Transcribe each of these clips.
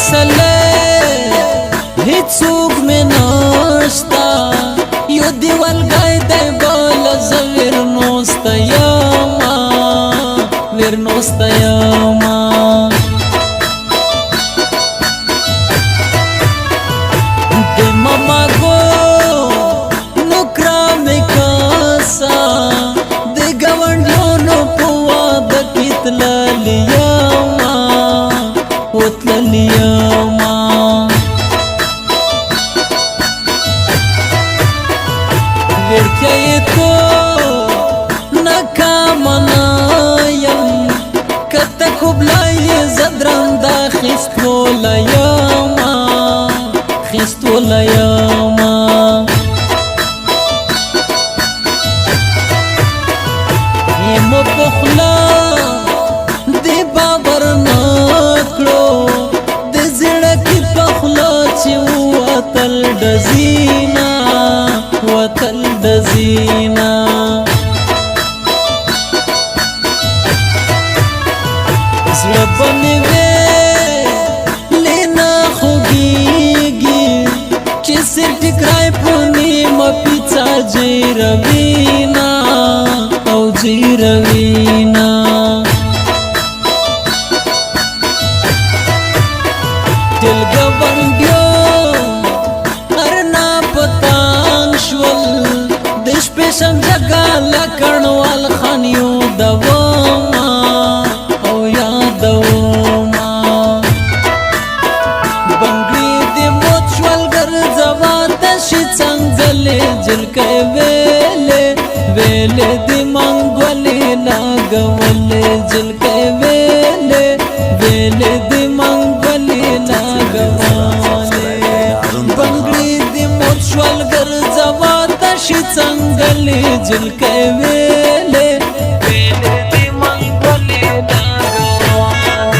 فیصله هیڅوک مې نشته یو دیوالګی دی بل زه ویرنوسته یمه ویرنوسته یمه د ماما ګو نوکره مې کاسه د ګاونډیانو په واده کې تللې یمه وتللې یمه ورکیتو ناکامه نه یم که ته کوبلای زدرنده خیستوله یمه خیستوله یمه ایمو په خوله د باور نه کړو د زړه کې په خوله چې وتل ډزینه وتل ډزینه زړه به مې ویلې خوږیږي چې سر ټکرای په نیمه پیڅه جیروینه او جیروینه دل ګاونډیو شمجگا لکنوال خانیو دوما او یادوما بنگلی دی موت شوال گرزوا تشی چنگزلی جلکے ویلے ویلے دی منگولی لاغولی جلکے ویلے ویلے دی منگولی لاغولی بنگلی دی موت شوال گرزوا شي څنګهلې جلکې ویلې ویلې دې منګولې لاغوانې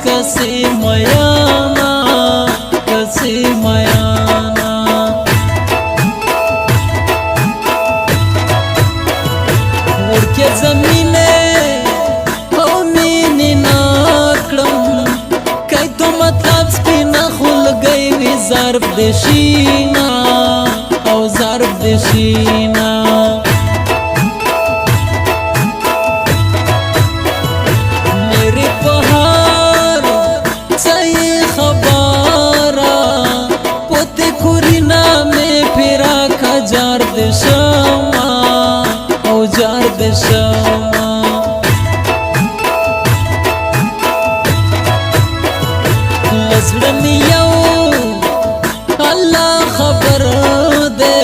کسی میانا کسی میانا ورکه زمینه او مینی ناکلم کئی تو مطلب سپینا خلگئی وی ظرف دشینا او ظرف دشینا جار دشما او جار دشما لزړم یو الله خبر دے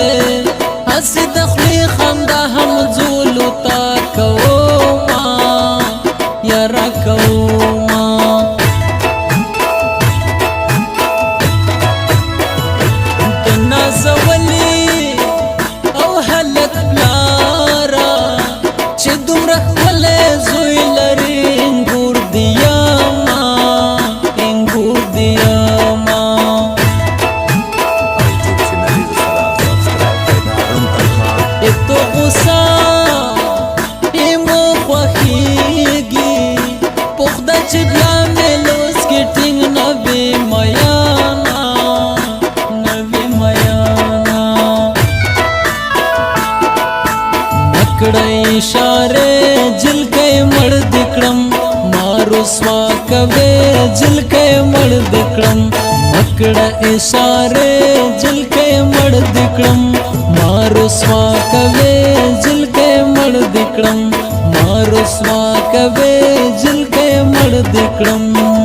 هسې د خولې خندا هم زولو تا کوما یاره کوما د نازولي چې بیا مې لوس کې ټینګ نوې میانا نوې میانا نکړه اشاره جلکې مړ دکړم مارو سوا کوي جلکې مړ دکړم نکړه اشاره جلکې مړ دکړم مارو سوا کوي جلکې مړ دکړم مارو سوا کوي جلکې مړ دکړم